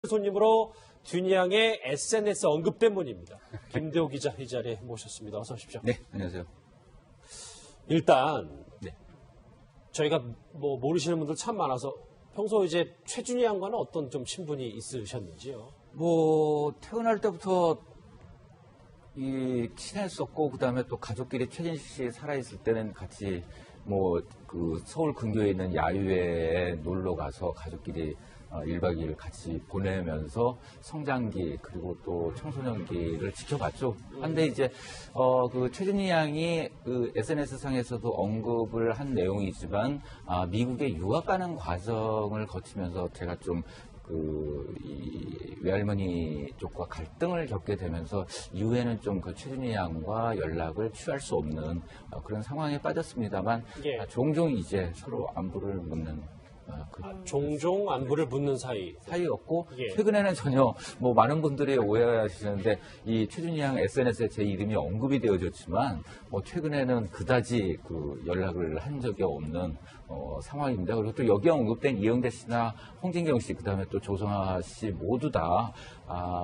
손님으로 균양의 SNS 언급 때문입니다. 김대호 기자 이 자리에 모셨습니다. 어서 오십시오. 네, 안녕하세요. 일단 네. 저희가 뭐 모르시는 분들 참 많아서 평소 이제 최준희 양과는 어떤 좀 친분이 있으셨는지요? 뭐 태어날 때부터 친했었고 그다음에 또 가족끼리 최진식 씨 살아있을 때는 같이 뭐 그 서울 근교에 있는 야유회에 놀러 가서 가족끼리 1박 2일 같이 보내면서 성장기 그리고 또 청소년기를 지켜봤죠. 근데 이제 그 최준희 양이 그 SNS 상에서도 언급을 한 내용이지만 미국에 유학 가는 과정을 거치면서 제가 좀 이 외할머니 쪽과 갈등을 겪게 되면서 이후에는 좀 그 최준희 양과 연락을 취할 수 없는 그런 상황에 빠졌습니다만 예. 종종 이제 서로 안부를 묻는 종종 안부를 묻는 사이였고 예. 최근에는 전혀 뭐 많은 분들이 오해하시는데 이 최준희 양 SNS에 제 이름이 언급이 되어졌지만 뭐 최근에는 그다지 그 연락을 한 적이 없는 상황입니다. 그리고 또 여기에 언급된 이영대 씨나 홍진경 씨 그다음에 또 조성아 씨 모두 다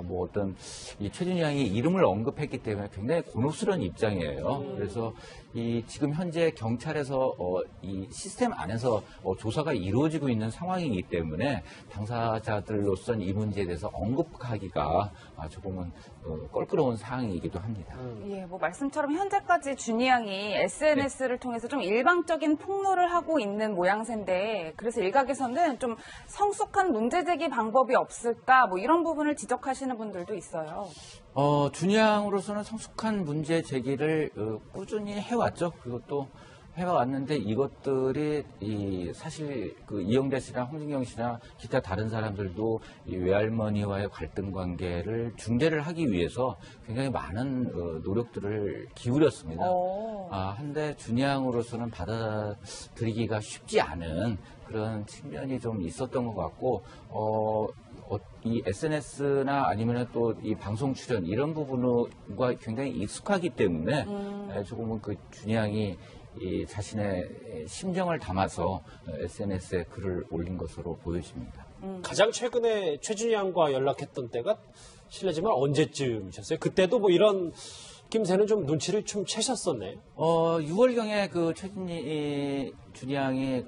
뭐 어떤 이 최준희 양이 이름을 언급했기 때문에 굉장히 곤혹스러운 입장이에요. 그래서 이 지금 현재 경찰에서 이 시스템 안에서 조사가 이루어지고 있는 상황이기 때문에 당사자들로서는 이 문제에 대해서 언급하기가 조금은 껄끄러운 상황이기도 합니다. 예, 뭐 말씀처럼 현재까지 준희 양이 SNS를 통해서 좀 일방적인 폭로를 하고 있는 모양새인데 그래서 일각에서는 좀 성숙한 문제 제기 방법이 없을까 뭐 이런 부분을 지적하시는 분들도 있어요. 준희 양으로서는 성숙한 문제 제기를 꾸준히 해왔죠. 그리고 또 해왔는데 이것들이 사실 그 이영대 씨나 홍진경 씨나 기타 다른 사람들도 이 외할머니와의 갈등 관계를 중재를 하기 위해서 굉장히 많은 노력들을 기울였습니다. 한데 준희 양으로서는 받아들이기가 쉽지 않은 그런 측면이 좀 있었던 것 같고 이 SNS나 아니면 또 이 방송 출연 이런 부분과 굉장히 익숙하기 때문에 조금은 그 준희 양이 이 자신의 심정을 담아서 SNS에 글을 올린 것으로 보여집니다. 가장 최근에 최준희 양과 연락했던 때가 실례지만 언제쯤이셨어요? 그때도 뭐 이런 김새는 좀 눈치를 좀 채셨었네요. 6월경에 그 준희 양이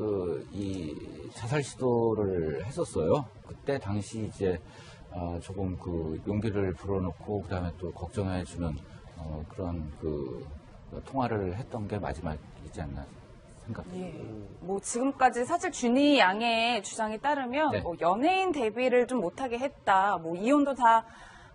이 자살 시도를 했었어요. 그때 당시 이제 조금 그 용기를 불어넣고 그다음에 또 걱정해주는 그런 그 통화를 했던 게 마지막이지 않나 생각합니다. 예. 뭐 지금까지 사실 준희 양의 주장에 따르면 네. 뭐 연예인 데뷔를 좀 못하게 했다. 뭐 이혼도 다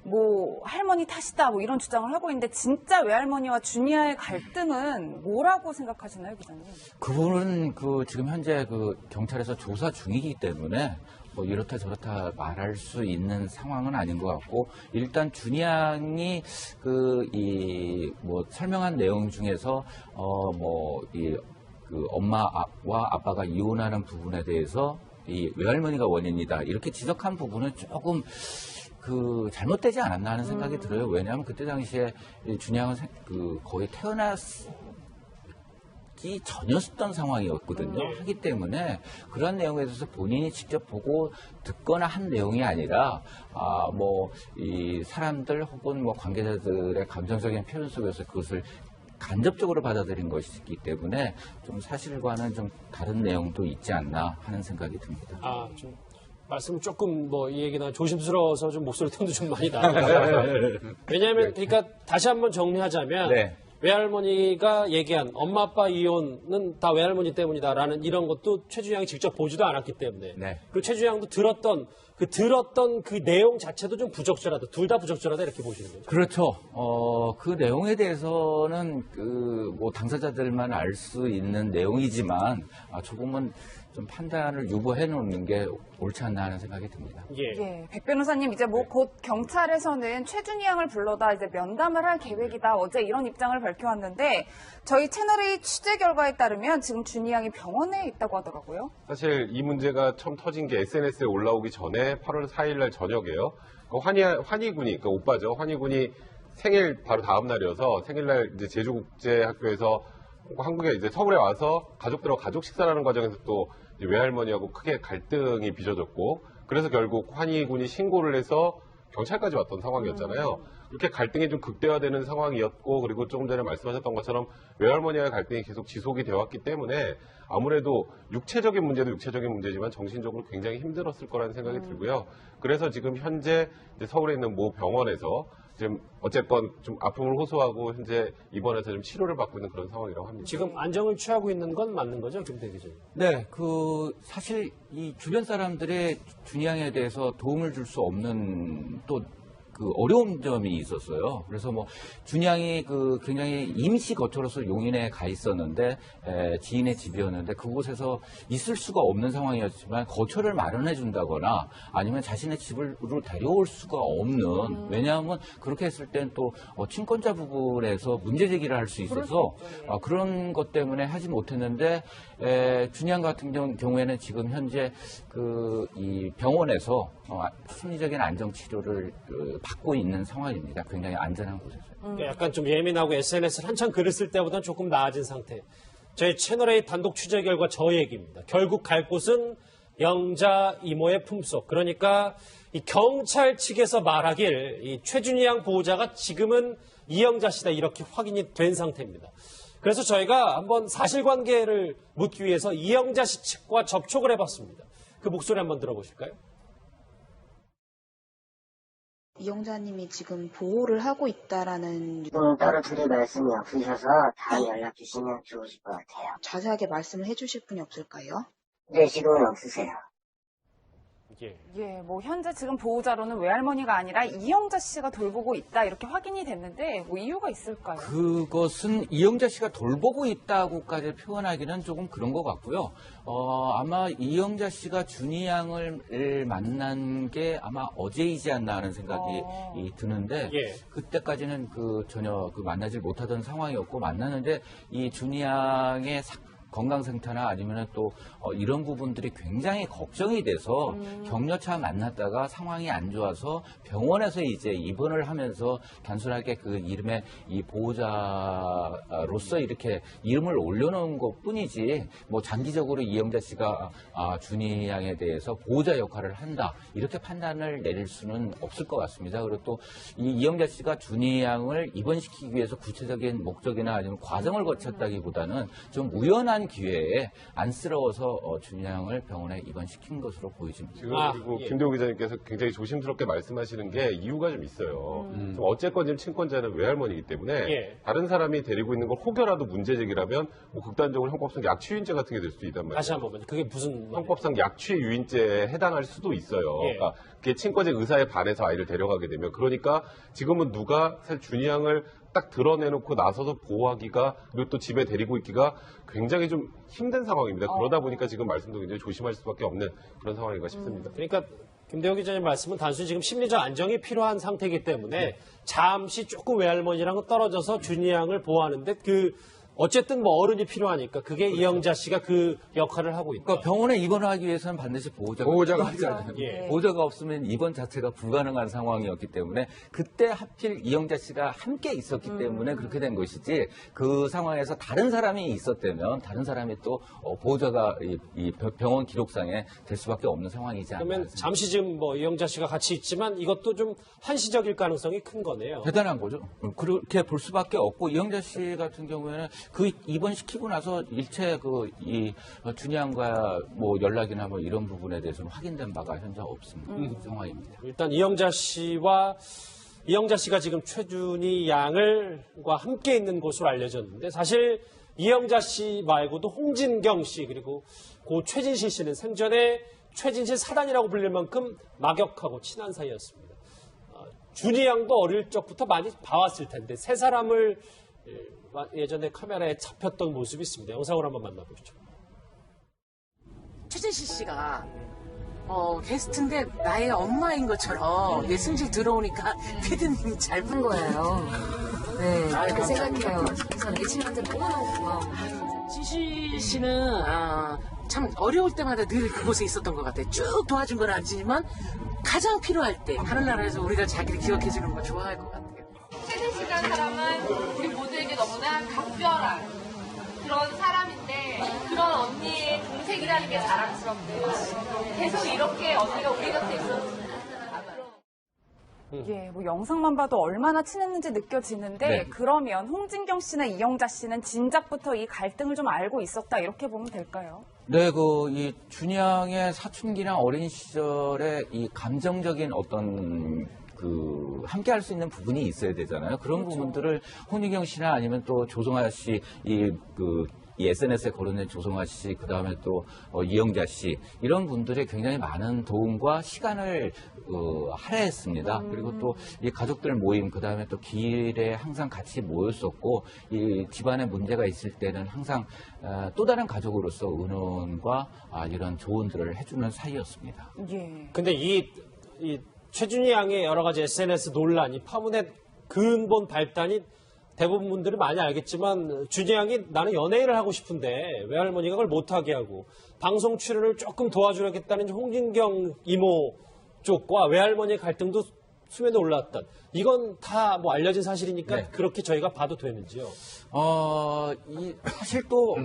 뭐 할머니 탓이다. 뭐 이런 주장을 하고 있는데 진짜 외할머니와 준희와의 갈등은 뭐라고 생각하시나요, 기자님? 그분은 지금 현재 경찰에서 조사 중이기 때문에 뭐 이렇다 저렇다 말할 수 있는 상황은 아닌 것 같고 일단 준희 양이 뭐 설명한 내용 중에서 엄마와 아빠가 이혼하는 부분에 대해서 이 외할머니가 원인이다 이렇게 지적한 부분은 조금 잘못되지 않았나 하는 생각이 들어요. 왜냐하면 그때 당시에 준희 양은 거의 태어났기 전이었던 상황이었거든요. 하기 때문에 그런 내용에 대해서 본인이 직접 보고 듣거나 한 내용이 아니라 이 사람들 혹은 뭐 관계자들의 감정적인 표현 속에서 그것을 간접적으로 받아들인 것이기 때문에 좀 사실과는 좀 다른 내용도 있지 않나 하는 생각이 듭니다. 좀 말씀 조금 뭐 이 얘기나 조심스러워서 좀 목소리 톤도 좀 많이 나와요. 왜냐하면 그러니까 다시 한번 정리하자면 네. 외할머니가 얘기한 엄마 아빠 이혼은 다 외할머니 때문이다라는 이런 것도 최준희 양이 직접 보지도 않았기 때문에 네. 그리고 최준희 양도 들었던 그 내용 자체도 좀 부적절하다. 둘 다 부적절하다 이렇게 보시는 거죠. 그렇죠. 그 내용에 대해서는 뭐 당사자들만 알 수 있는 내용이지만 조금은 좀 판단을 유보해 놓는 게 옳지 않나 하는 생각이 듭니다. 예, 백 변호사님 이제 뭐 곧 경찰에서는 최준희 양을 불러다 이제 면담을 할 계획이다. 어제 이런 입장을 밝혀왔는데 저희 채널의 취재 결과에 따르면 지금 준희 양이 병원에 있다고 하더라고요. 사실 이 문제가 처음 터진 게 SNS에 올라오기 전에 8월 4일 날 저녁에요. 환희군이, 오빠죠. 환희군이 생일 바로 다음 날이어서 생일날 이제 제주국제학교에서 한국에 이제 서울에 와서 가족들하고 가족 식사를 하는 과정에서 또 외할머니하고 크게 갈등이 빚어졌고 그래서 결국 환희 군이 신고를 해서 경찰까지 왔던 상황이었잖아요. 이렇게 갈등이 좀 극대화되는 상황이었고, 그리고 조금 전에 말씀하셨던 것처럼 외할머니와의 갈등이 계속 지속이 되어 왔기 때문에 아무래도 육체적인 문제도 육체적인 문제지만 정신적으로 굉장히 힘들었을 거라는 생각이 들고요. 그래서 지금 현재 이제 서울에 있는 모 병원에서 지금 어쨌건 좀 아픔을 호소하고 현재 입원해서 좀 치료를 받고 있는 그런 상황이라고 합니다. 지금 안정을 취하고 있는 건 맞는 거죠, 김태희 기자님? 네, 사실 이 주변 사람들의 준양에 대해서 도움을 줄 수 없는 또 어려운 점이 있었어요. 그래서 준양이 굉장히 임시 거처로서 용인에 가 있었는데, 지인의 집이었는데, 그곳에서 있을 수가 없는 상황이었지만, 거처를 마련해 준다거나, 아니면 자신의 집으로 데려올 수가 없는, 왜냐하면 그렇게 했을 땐 또, 친권자 부분에서 문제 제기를 할 수 있어서, 그런 것 때문에 하지 못했는데, 준양 같은 경우에는 지금 현재 이 병원에서 심리적인 안정 치료를 받고 있는 상황입니다. 굉장히 안전한 곳에서. 그러니까 약간 좀 예민하고 SNS를 한참 글을 쓸 때보다는 조금 나아진 상태. 저희 채널A 단독 취재 결과 저 얘기입니다. 결국 갈 곳은 영자 이모의 품속. 그러니까 이 경찰 측에서 말하길 이 최준희 양 보호자가 지금은 이영자 씨다 이렇게 확인이 된 상태입니다. 그래서 저희가 한번 사실관계를 묻기 위해서 이영자 씨 측과 접촉을 해봤습니다. 그 목소리 한번 들어보실까요? 이영자님이 지금 보호를 하고 있다라는 따로 드릴 말씀이 없으셔서 다음 연락 주시면 좋으실 것 같아요. 자세하게 말씀을 해주실 분이 없을까요? 네, 지금은 없으세요. 예, 현재 지금 보호자로는 외할머니가 아니라 이영자 씨가 돌보고 있다 이렇게 확인이 됐는데 이유가 있을까요? 그것은 이영자 씨가 돌보고 있다고까지 표현하기는 조금 그런 것 같고요. 아마 이영자 씨가 준희 양을 만난 게 아마 어제이지 않나 하는 생각이 드는데, 예. 그때까지는 전혀 만나질 못하던 상황이었고, 만나는데 이 준희 양의 건강 상태나 아니면 또 이런 부분들이 굉장히 걱정이 돼서 격려차 만났다가 상황이 안 좋아서 병원에서 이제 입원을 하면서 단순하게 그 이름에 이 보호자로서 이렇게 이름을 올려놓은 것 뿐이지 장기적으로 이영자 씨가 준희 양에 대해서 보호자 역할을 한다 이렇게 판단을 내릴 수는 없을 것 같습니다. 그리고 또 이 이영자 씨가 준희 양을 입원시키기 위해서 구체적인 목적이나 아니면 과정을 거쳤다기보다는 좀 우연한 기회에 안쓰러워서 준희 양을 병원에 입원시킨 것으로 보여집니다. 지금 그리고 김대호 기자님께서 굉장히 조심스럽게 말씀하시는 게 이유가 좀 있어요. 좀 어쨌건 지금 친권자는 외할머니이기 때문에 다른 사람이 데리고 있는 걸 혹여라도 문제 제기라면 극단적으로 형법상 약취유인죄 같은 게 될 수도 있단 말이에요. 다시 한 번만. 그게 무슨 말이에요? 형법상 약취유인죄에 해당할 수도 있어요. 그러니까 그게 친권자 의사에 반해서 아이를 데려가게 되면, 그러니까 지금은 누가 사실 준희 양을 딱 드러내놓고 나서서 보호하기가, 그리고 또 집에 데리고 있기가 굉장히 좀 힘든 상황입니다. 그러다 보니까 지금 말씀도 굉장히 조심할 수밖에 없는 그런 상황인가 싶습니다. 그러니까 김대호 기자님 말씀은 단순히 지금 심리적 안정이 필요한 상태이기 때문에 잠시 조금 외할머니랑 떨어져서 준희 양을 보호하는데 어쨌든 어른이 필요하니까 그게 이영자 씨가 그 역할을 하고 있다. 그러니까 병원에 입원하기 위해서는 반드시 보호자가 있잖아요. 예. 보호자가 없으면 입원 자체가 불가능한 상황이었기 때문에 그때 하필 이영자 씨가 함께 있었기 때문에 그렇게 된 것이지, 그 상황에서 다른 사람이 있었다면 다른 사람이 또 보호자가 이 병원 기록상에 될 수밖에 없는 상황이지 않나. 그러면 잠시 지금 이영자 씨가 같이 있지만 이것도 좀 한시적일 가능성이 큰 거네요. 대단한 거죠. 그렇게 볼 수밖에 없고, 이영자 씨 같은 경우에는 입원시키고 나서 일체 이 준희 양과 연락이나 이런 부분에 대해서는 확인된 바가 현재 없는 상황입니다. 일단 이영자 씨가 지금 최준희 양과 함께 있는 곳으로 알려졌는데, 사실 이영자 씨 말고도 홍진경 씨 그리고 고 최진실 씨는 생전에 최진실 사단이라고 불릴 만큼 막역하고 친한 사이였습니다. 준희 양도 어릴 적부터 많이 봐왔을 텐데 세 사람을 예전에 카메라에 잡혔던 모습이 있습니다. 영상으로 한번 만나보시죠. 최진실 씨가 게스트인데 나의 엄마인 것처럼 내 승질 들어오니까 피디님이 잘 본 거예요. 네, 그렇게 생각해요. 저는 이 친구한테 너무너무 고마워. 진실 씨는 참 어려울 때마다 늘 그곳에 있었던 것 같아요. 쭉 도와준 건 아니지만 가장 필요할 때 다른 나라에서 우리가 자기를 기억해주는 거 좋아할 것 같아요. 최진 씨라는 사람은 우리 모두에게 너무나 각별한 그런 사람인데, 그런 언니의 동생 친책이라는 게 자랑스럽네요. 계속 이렇게 언니가 우리 곁에 있었으면. 예, 뭐 영상만 봐도 얼마나 친했는지 느껴지는데 네. 그러면 홍진경 씨나 이영자 씨는 진작부터 이 갈등을 좀 알고 있었다 이렇게 보면 될까요? 네, 이 준양의 사춘기나 어린 시절에 이 감정적인 어떤 함께 할 수 있는 부분이 있어야 되잖아요. 그런 부분들을 홍진경 씨나 아니면 또 조성아 씨, 이 SNS에 거론된 조성아 씨, 그 다음에 또 이영자 씨, 이런 분들이 굉장히 많은 도움과 시간을 할애했습니다. 그리고 또 이 가족들 모임, 그 다음에 또 길에 항상 같이 모였었고, 이 집안에 문제가 있을 때는 항상 또 다른 가족으로서 의논과 이런 조언들을 해주는 사이였습니다. 예. 근데 이 최준희 양의 여러 가지 SNS 논란, 이 파문의 근본 발단이 대부분 분들이 많이 알겠지만 준희 양이 나는 연예인을 하고 싶은데 외할머니가 그걸 못하게 하고 방송 출연을 조금 도와주려겠다는 홍진경 이모 쪽과 외할머니의 갈등도 수면에 올라왔던, 이건 다 뭐 알려진 사실이니까 네. 그렇게 저희가 봐도 되는지요? 사실 또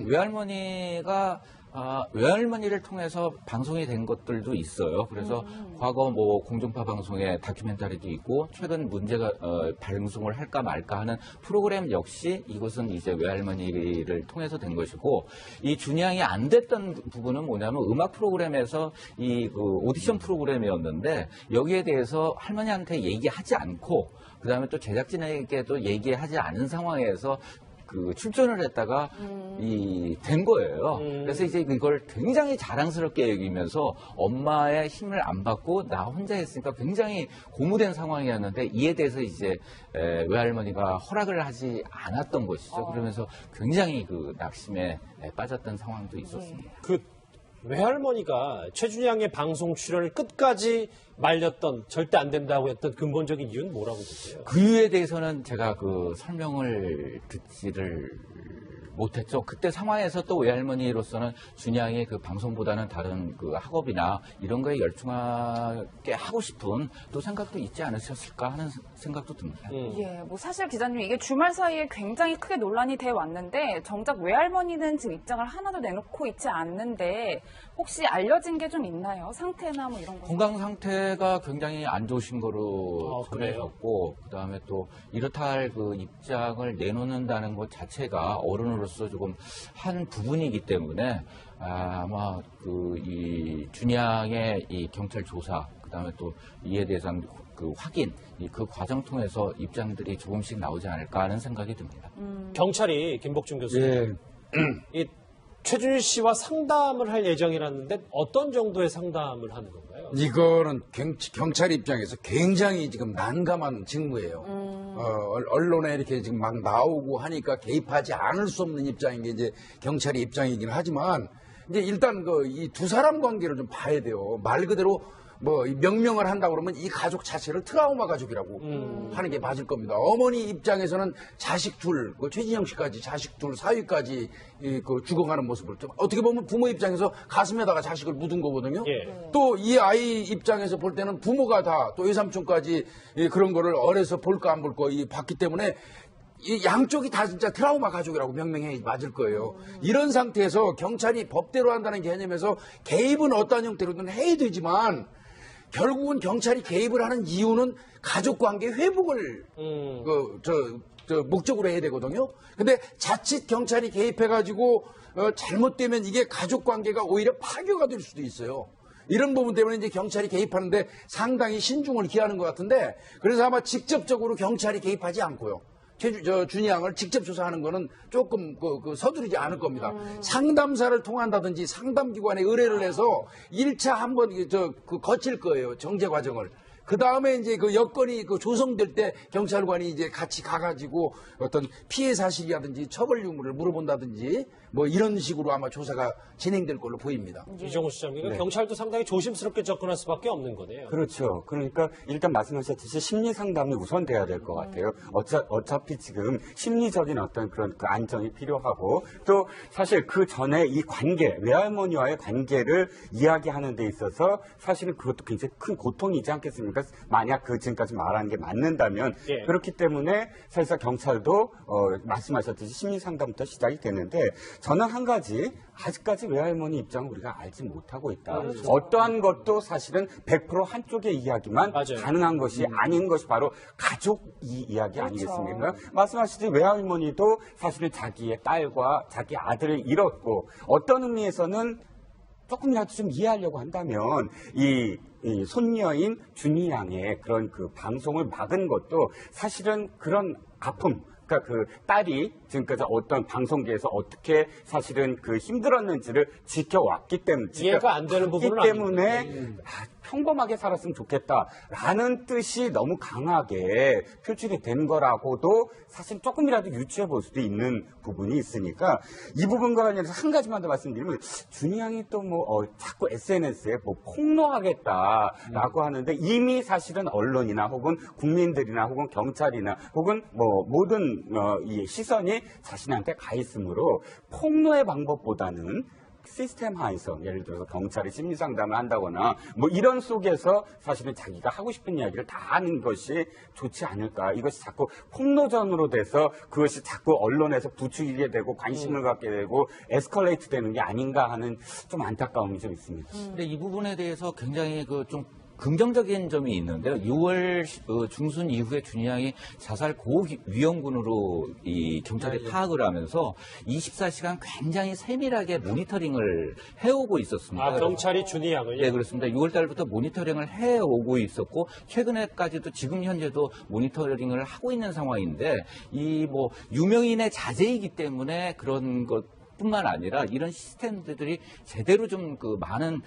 외할머니를 통해서 방송이 된 것들도 있어요. 그래서 과거 뭐 공중파 방송에 다큐멘터리도 있고, 최근 문제가 방송을 할까 말까 하는 프로그램 역시 이것은 이제 외할머니를 통해서 된 것이고, 이 준양이 안 됐던 부분은 뭐냐면 음악 프로그램에서 오디션 프로그램이었는데 여기에 대해서 할머니한테 얘기하지 않고, 그 다음에 또 제작진에게도 얘기하지 않은 상황에서 출전을 했다가 된 거예요. 그래서 이제 이걸 굉장히 자랑스럽게 여기면서 엄마의 힘을 안 받고 나 혼자 했으니까 굉장히 고무된 상황이었는데, 이에 대해서 이제 외할머니가 허락을 하지 않았던 것이죠. 그러면서 굉장히 낙심에 빠졌던 상황도 있었습니다. 외할머니가 최준희 양의 방송 출연을 끝까지 말렸던, 절대 안 된다고 했던 근본적인 이유는 뭐라고 보세요? 그 이유에 대해서는 제가 설명을 듣지를 못했죠. 그때 상황에서 또 외할머니로서는 준양이 방송보다는 다른 학업이나 이런 거에 열중하게 하고 싶은 또 생각도 있지 않으셨을까 하는 생각도 듭니다. 예, 뭐 사실 기자님 이게 주말 사이에 굉장히 크게 논란이 돼 왔는데 정작 외할머니는 지금 입장을 하나도 내놓고 있지 않는데 혹시 알려진 게 좀 있나요? 상태나 뭐 이런 거? 건강 상태가 굉장히 안 좋으신 거로 그래요? 전해졌고, 그다음에 또 이렇다 할 입장을 내놓는다는 것 자체가 어른으로서 조금 한 부분이기 때문에 아마 이 준양의 이 경찰 조사, 그다음에 또 이에 대해서는 확인, 그 과정 통해서 입장들이 조금씩 나오지 않을까 하는 생각이 듭니다. 경찰이 김복준 교수님, 이 최준희 씨와 상담을 할 예정이라는데 어떤 정도의 상담을 하는 건가요? 이거는 경찰 입장에서 굉장히 지금 난감한 직무예요. 언론에 이렇게 지금 막 나오고 하니까 개입하지 않을 수 없는 입장인 게 이제 경찰의 입장이긴 하지만, 이제 일단 이 두 사람 관계를 좀 봐야 돼요. 말 그대로 명명을 한다 그러면 이 가족 자체를 트라우마 가족이라고 하는 게 맞을 겁니다. 어머니 입장에서는 자식 둘, 최진영 씨까지 자식 둘, 사위까지 죽어가는 모습을 좀 어떻게 보면 부모 입장에서 가슴에다가 자식을 묻은 거거든요. 예. 또 이 아이 입장에서 볼 때는 부모가 다 또 외삼촌까지 그런 거를 어려서 볼까 안 볼까 봤기 때문에 이 양쪽이 다 진짜 트라우마 가족이라고 명명해 맞을 거예요. 이런 상태에서 경찰이 법대로 한다는 개념에서 개입은 어떤 형태로든 해야 되지만, 결국은 경찰이 개입을 하는 이유는 가족관계 회복을 목적으로 해야 되거든요. 근데 자칫 경찰이 개입해가지고 잘못되면 이게 가족관계가 오히려 파괴가 될 수도 있어요. 이런 부분 때문에 이제 경찰이 개입하는데 상당히 신중을 기하는 것 같은데, 그래서 아마 직접적으로 경찰이 개입하지 않고요. 준희 양을 직접 조사하는 거는 조금 서두르지 않을 겁니다. 상담사를 통한다든지 상담기관에 의뢰를 해서 1차 한번 거칠 거예요. 정제 과정을. 그 다음에 이제 여건이 조성될 때 경찰관이 이제 같이 가가지고 어떤 피해 사실이라든지 처벌 유무를 물어본다든지 뭐 이런 식으로 아마 조사가 진행될 걸로 보입니다. 이종우 시장님, 네. 경찰도 상당히 조심스럽게 접근할 수밖에 없는 거네요. 그렇죠. 그러니까 일단 말씀하셨듯이 심리 상담이 우선 돼야 될 것 같아요. 어차피 급히 지금 심리적인 어떤 그런 그 안정이 필요하고 또 사실 그 전에 이 관계, 외할머니와의 관계를 이야기하는 데 있어서 사실은 그것도 굉장히 큰 고통이지 않겠습니까? 만약 그 지금까지 말한 게 맞는다면 예. 그렇기 때문에 사실상 경찰도 말씀하셨듯이 심리 상담부터 시작이 되는데 저는 한 가지 아직까지 외할머니 입장을 우리가 알지 못하고 있다. 어떠한 것도 사실은 100% 한쪽의 이야기만 맞아요. 가능한 것이 아닌 것이 바로 가족 이야기 아니겠습니까? 말씀하시듯이 외할머니도 사실은 자기의 딸과 자기 아들을 잃었고 어떤 의미에서는 조금이라도 좀 이해하려고 한다면 이 손녀인 준이 양의 그런 그 방송을 막은 것도 사실은 그런 아픔, 그러니까 그 딸이 지금까지 어떤 방송계에서 어떻게 사실은 그 힘들었는지를 지켜왔기 때문에 이해가 안 되는 부분은 때문에 평범하게 살았으면 좋겠다라는 뜻이 너무 강하게 표출이 된 거라고도 사실 조금이라도 유추해 볼 수도 있는 부분이 있으니까 이 부분과 관련해서 한 가지만 더 말씀드리면 준이 양이 또 뭐 자꾸 SNS에 뭐 폭로하겠다라고 하는데 이미 사실은 언론이나 혹은 국민들이나 혹은 경찰이나 혹은 뭐 모든 이 시선이 자신한테 가 있으므로 폭로의 방법보다는 시스템 하에서 예를 들어서 경찰이 심리 상담을 한다거나 뭐 이런 속에서 사실은 자기가 하고 싶은 이야기를 다 하는 것이 좋지 않을까. 이것이 자꾸 폭로전으로 돼서 그것이 자꾸 언론에서 부추기게 되고 관심을 갖게 되고 에스컬레이트 되는 게 아닌가 하는 좀 안타까움이 좀 있습니다. 근데 이 부분에 대해서 굉장히 좀 긍정적인 점이 있는데요. 6월 중순 이후에 준이 양이 자살 고위험군으로 이 경찰이 파악을 하면서 24시간 굉장히 세밀하게 모니터링을 해오고 있었습니다. 경찰이 준이 양을? 네, 그렇습니다. 6월 달부터 모니터링을 해오고 있었고 최근에까지도 지금 현재도 모니터링을 하고 있는 상황인데 이 뭐 유명인의 자제이기 때문에 그런 것 뿐만 아니라 이런 시스템들이 제대로 좀 그 많은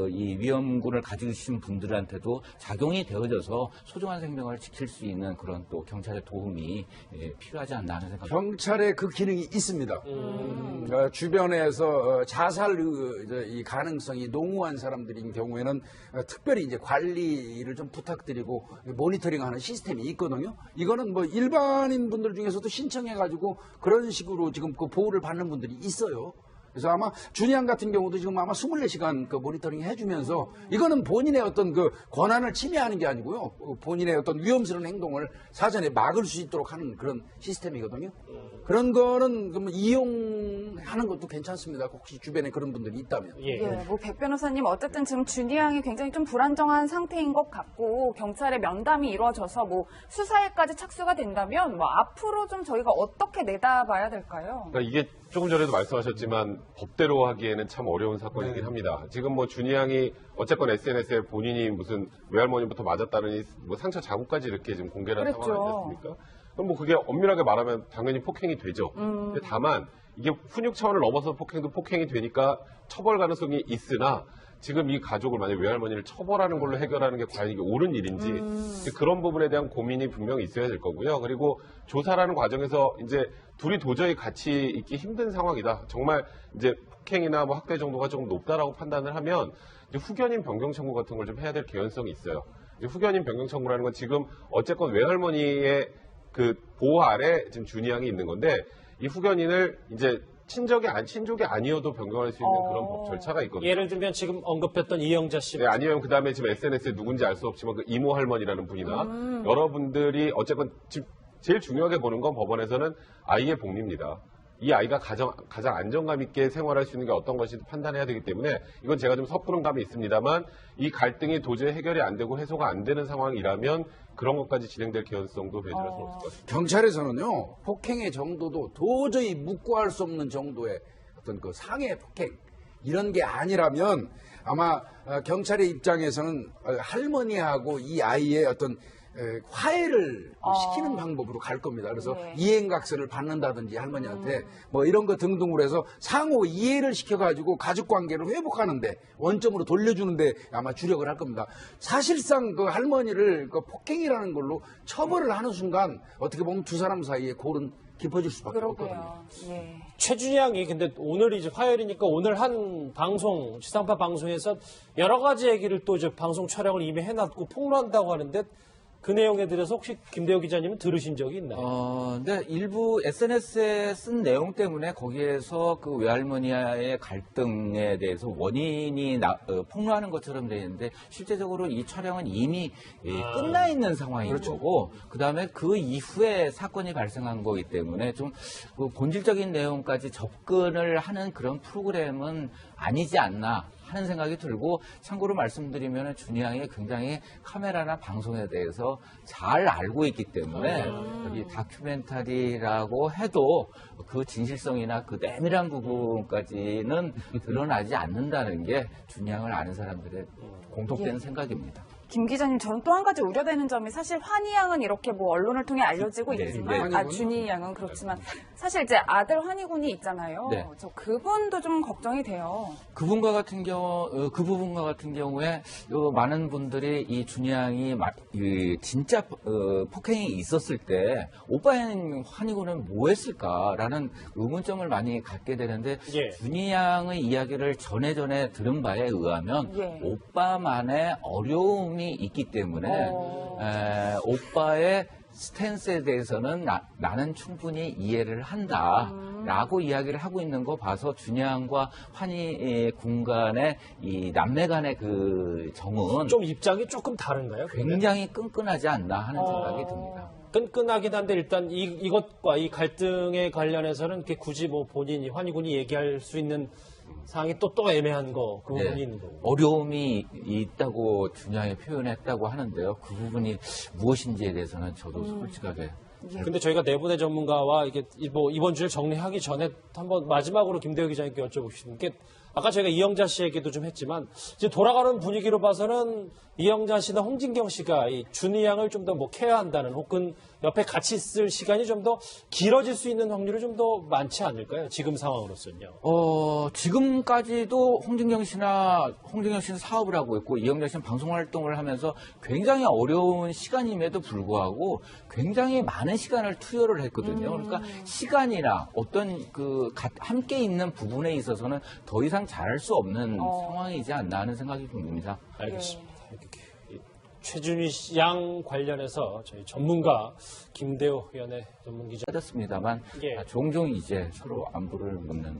이 위험군을 가지고 계신 분들한테도 작용이 되어져서 소중한 생명을 지킬 수 있는 그런 또 경찰의 도움이 필요하지 않나 하는 생각입니다. 경찰의 그 기능이 있습니다. 주변에서 자살 이 가능성이 농후한 사람들인 경우에는 특별히 이제 관리를 좀 부탁드리고 모니터링하는 시스템이 있거든요. 이거는 뭐 일반인 분들 중에서도 신청해가지고 그런 식으로 지금 그 보호를 받는 분들이 있어요. 그래서 아마 준이 양 같은 경우도 지금 아마 24시간 그 모니터링 해주면서 이거는 본인의 어떤 그 권한을 침해하는 게 아니고요. 본인의 어떤 위험스러운 행동을 사전에 막을 수 있도록 하는 그런 시스템이거든요. 그런 거는 그러면 이용하는 것도 괜찮습니다. 혹시 주변에 그런 분들이 있다면. 뭐 백 변호사님 어쨌든 지금 준이 양이 굉장히 좀 불안정한 상태인 것 같고 경찰의 면담이 이루어져서 뭐 수사에까지 착수가 된다면 뭐 앞으로 좀 저희가 어떻게 내다봐야 될까요? 그러니까 이게 조금 전에도 말씀하셨지만 법대로 하기에는 참 어려운 사건이긴 합니다. 지금 뭐 준이 양이 어쨌건 SNS에 본인이 무슨 외할머니부터 맞았다는 뭐 상처 자국까지 이렇게 지금 공개를 한 상황 아니었습니까? 그럼 뭐 그게 엄밀하게 말하면 당연히 폭행이 되죠. 근데 다만 이게 훈육 차원을 넘어서 폭행도 폭행이 되니까 처벌 가능성이 있으나 지금 이 가족을 만약 외할머니를 처벌하는 걸로 해결하는 게 과연 이게 옳은 일인지 그런 부분에 대한 고민이 분명히 있어야 될 거고요. 그리고 조사라는 과정에서 이제 둘이 도저히 같이 있기 힘든 상황이다. 정말 이제 폭행이나 뭐 학대 정도가 조금 높다라고 판단을 하면 이제 후견인 변경 청구 같은 걸 좀 해야 될 개연성이 있어요. 이제 후견인 변경 청구라는 건 지금 어쨌건 외할머니의 그 보호 아래 지금 준이 양이 있는 건데 이 후견인을 이제 친족이 아니어도 변경할 수 있는 그런 법 절차가 있거든요. 예를 들면 지금 언급했던 이영자 씨. 네, 아니면 그 다음에 지금 SNS에 누군지 알 수 없지만 그 이모 할머니라는 분이나 여러분들이 어쨌건 지금 제일 중요하게 보는 건 법원에서는 아이의 복리입니다. 이 아이가 가장 안정감 있게 생활할 수 있는 게 어떤 것인지 판단해야 되기 때문에 이건 제가 좀 섣부른 감이 있습니다만 이 갈등이 도저히 해결이 안 되고 해소가 안 되는 상황이라면 그런 것까지 진행될 개연성도 배제할 수 없을 것 같습니다. 경찰에서는요, 폭행의 정도도 도저히 묵고할 수 없는 정도의 어떤 그 상해 폭행, 이런 게 아니라면 아마 경찰의 입장에서는 할머니하고 이 아이의 어떤 화해를 시키는 방법으로 갈 겁니다. 그래서 이행각서를 받는다든지 할머니한테 뭐 이런 거 등등으로 해서 상호 이해를 시켜가지고 가족관계를 회복하는데 원점으로 돌려주는데 아마 주력을 할 겁니다. 사실상 그 할머니를 그 폭행이라는 걸로 처벌을 하는 순간 어떻게 보면 두 사람 사이에 골은 깊어질 수밖에 없거든요. 최준희 양이 근데 오늘 이제 화요일이니까 오늘 한 방송, 지상파 방송에서 여러 가지 얘기를 또 이제 방송 촬영을 이미 해놨고 폭로한다고 하는데 그 내용에 대해서 혹시 김대호 기자님은 들으신 적이 있나요? 근데 일부 SNS에 쓴 내용 때문에 거기에서 그 외할머니와의 갈등에 대해서 원인이 폭로하는 것처럼 되어 있는데 실제적으로 이 촬영은 이미 끝나 있는 상황인 거고 그다음에 그 이후에 사건이 발생한 거기 때문에 좀 그 본질적인 내용까지 접근을 하는 그런 프로그램은 아니지 않나 하는 생각이 들고 참고로 말씀드리면 준이 양이 굉장히 카메라나 방송에 대해서 잘 알고 있기 때문에 여기 다큐멘터리라고 해도 그 진실성이나 그 내밀한 부분까지는 드러나지 않는다는 게 준이 양을 아는 사람들의 공통된 생각입니다. 김 기자님, 저는 또 한 가지 우려되는 점이 사실 환희 양은 이렇게 뭐 언론을 통해 알려지고 있지만, 준희 양은 그렇지만 사실 이제 아들 환희 군이 있잖아요. 네. 저 그분도 좀 걱정이 돼요. 그 부분과 같은 경우에 많은 분들이 이 준이 양이 진짜 폭행이 있었을 때 오빠인 환희 군은 뭐 했을까라는 의문점을 많이 갖게 되는데 준이 양의 이야기를 전에 들은 바에 의하면 오빠만의 어려움이 있기 때문에 오빠의 스탠스에 대해서는 나는 충분히 이해를 한다라고 이야기를 하고 있는 거 봐서 준이 양과 환희 군 간의 이 남매 간의 그 정은 좀 입장이 조금 다른가요? 굉장히 끈끈하지 않나 하는 생각이 듭니다. 끈끈하긴 한데 일단 이것과 이 갈등에 관련해서는 굳이 뭐 본인이 환희 군이 얘기할 수 있는 상황이 또 애매한 거, 그 부분이 있는 거고. 어려움이 있다고 준이 양이 표현했다고 하는데요. 그 부분이 무엇인지에 대해서는 저도 솔직하게. 근데 저희가 내부의 전문가와 이게 이번 주에 정리하기 전에 한번 마지막으로 김대호 기자님께 여쭤보시는 게 아까 저희가 이영자 씨 얘기도 좀 했지만 이제 돌아가는 분위기로 봐서는 이영자 씨나 홍진경 씨가 이 준이 양을 좀 더 뭐 케어한다는 혹은 옆에 같이 있을 시간이 좀 더 길어질 수 있는 확률이 좀 더 많지 않을까요? 지금 상황으로서는요. 지금까지도 홍진경 씨는 사업을 하고 있고 이영자 씨는 방송 활동을 하면서 굉장히 어려운 시간임에도 불구하고 굉장히 많은 시간을 투여를 했거든요. 그러니까 시간이나 어떤 함께 있는 부분에 있어서는 더 이상 잘할 수 없는 상황이지 않나 하는 생각이 듭니다. 알겠습니다. 최준희 양 관련해서 저희 전문가 김대호 위원회 전문기자 받았습니다만 종종 이제 서로 안부를 묻는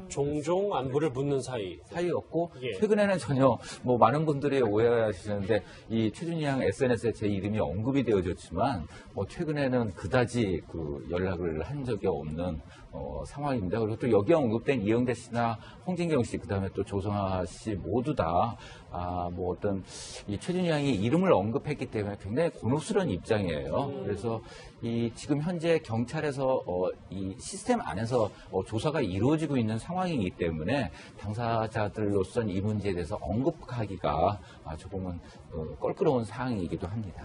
종종 안부를 묻는 사이였고 최근에는 전혀 뭐 많은 분들이 오해하시는데 이 최준희 양 SNS에 제 이름이 언급이 되어졌지만 뭐 최근에는 그다지 연락을 한 적이 없는 상황입니다. 그리고 또 여기에 언급된 이영대 씨나 홍진경 씨, 그다음에 또 조성아 씨 모두 다 뭐 어떤 이 최준희 양이 이름을 언급했기 때문에 굉장히 곤혹스러운 입장이에요. 그래서 이 지금 현재 경찰에서 이 시스템 안에서 조사가 이루어지고 있는 상황이기 때문에 당사자들로서는 이 문제에 대해서 언급하기가 조금은 껄끄러운 상황이기도 합니다.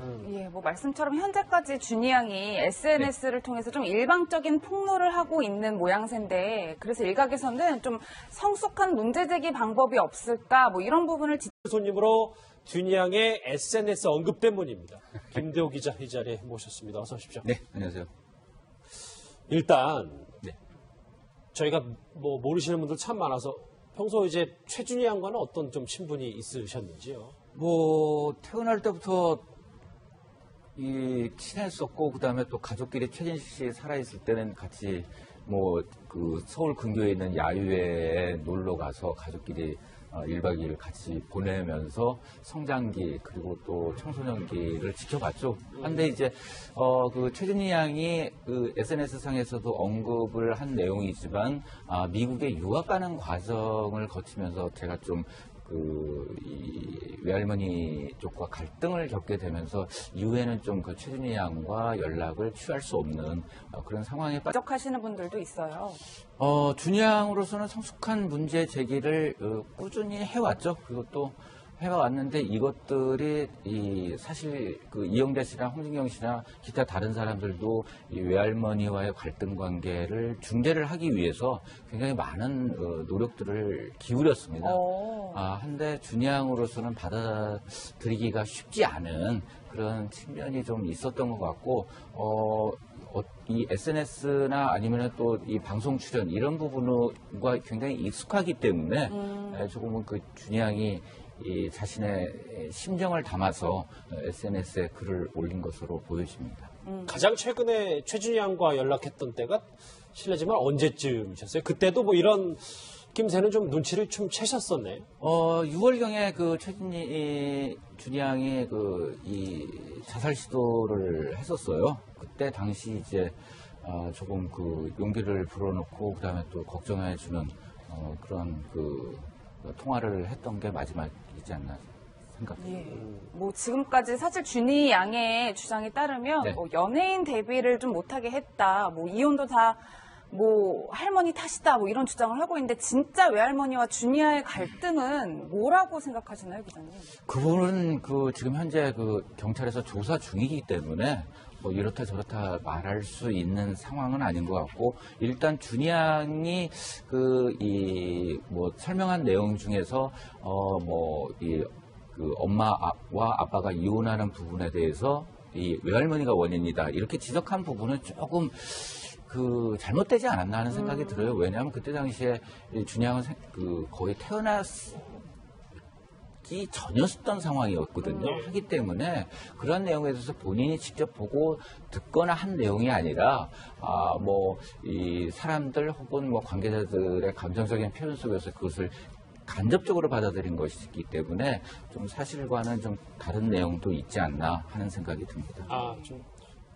뭐 말씀처럼 현재까지 준이 양이 SNS를 통해서 좀 일방적인 폭로를 하고 있는 모양새인데 그래서 일각에서는 좀 성숙한 문제 제기 방법이 없을까 뭐 이런 부분을 손님으로 준이 양의 SNS 언급된 분입니다. 김대호 기자 이 자리에 모셨습니다. 어서 오십시오. 네, 안녕하세요. 일단 저희가 뭐 모르시는 분들 참 많아서 평소 이제 최준희 양과는 어떤 좀 친분이 있으셨는지요? 뭐 태어날 때부터 친했었고 그다음에 또 가족끼리 최진식 씨 살아있을 때는 같이 뭐 서울 근교에 있는 야유회에 놀러 가서 가족끼리 1박 2일 같이 보내면서 성장기 그리고 또 청소년기를 지켜봤죠. 근데 이제 최준희 양이 SNS 상에서도 언급을 한 내용이지만 미국에 유학 가는 과정을 거치면서 제가 좀 이 외할머니 쪽과 갈등을 겪게 되면서 이후에는 좀 최준희 양과 연락을 취할 수 없는 그런 상황에 부족하시는 분들도 있어요. 준희 양으로서는 성숙한 문제 제기를 꾸준히 해왔죠. 그것도 해왔는데 이것들이 사실 이영자 씨나 홍진경 씨나 기타 다른 사람들도 이 외할머니와의 갈등 관계를 중재를 하기 위해서 굉장히 많은 노력들을 기울였습니다. 한데 준희 양으로서는 받아들이기가 쉽지 않은 그런 측면이 좀 있었던 것 같고 이 SNS나 아니면 또 이 방송 출연 이런 부분과 굉장히 익숙하기 때문에 조금은 준희 양이 이 자신의 심정을 담아서 SNS에 글을 올린 것으로 보여집니다. 가장 최근에 최준희 양과 연락했던 때가 실례지만 언제쯤이셨어요? 그때도 뭐 이런 김새는 좀 눈치를 좀 채셨었네. 6월경에 그 최준희 양이 이 자살 시도를 했었어요. 그때 당시 이제 조금 그 용기를 불어넣고 그다음에 또 걱정해주는 그런 그 통화를 했던 게 마지막이지 않나 생각합니다. 예. 뭐 지금까지 사실 준희 양의 주장에 따르면 네. 뭐 연예인 데뷔를 좀 못하게 했다. 뭐 이혼도 다 뭐 할머니 탓이다. 뭐 이런 주장을 하고 있는데 진짜 외할머니와 준희와의 갈등은 뭐라고 생각하시나요, 기자님? 그분은 지금 현재 경찰에서 조사 중이기 때문에 뭐 이렇다 저렇다 말할 수 있는 상황은 아닌 것 같고 일단 준희 양이 뭐 설명한 내용 중에서 엄마와 아빠가 이혼하는 부분에 대해서 이 외할머니가 원인이다 이렇게 지적한 부분은 조금 잘못되지 않았나 하는 생각이 들어요. 왜냐하면 그때 당시에 준희 양은 거의 태어났기 전이었던 상황이었거든요. 하기 때문에 그런 내용에 대해서 본인이 직접 보고 듣거나 한 내용이 아니라 이 사람들 혹은 뭐 관계자들의 감정적인 표현 속에서 그것을 간접적으로 받아들인 것이기 때문에 좀 사실과는 좀 다른 내용도 있지 않나 하는 생각이 듭니다. 좀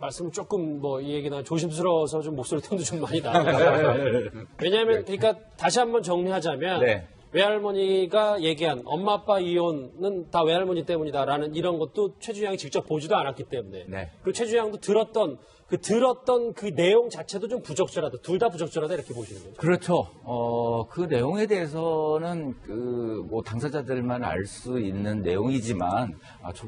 말씀 조금 이 얘기나 조심스러워서 좀 목소리 톤도 좀 많이 나와요. 왜냐하면 그러니까 다시 한번 정리하자면 네. 외할머니가 얘기한 엄마 아빠 이혼은 다 외할머니 때문이다라는 이런 것도 최준희 양이 직접 보지도 않았기 때문에 네. 그리고 최준희 양도 들었던 그 내용 자체도 좀 부적절하다. 둘 다 부적절하다 이렇게 보시는 거죠. 그렇죠. 그 내용에 대해서는 뭐 당사자들만 알 수 있는 내용이지만 조금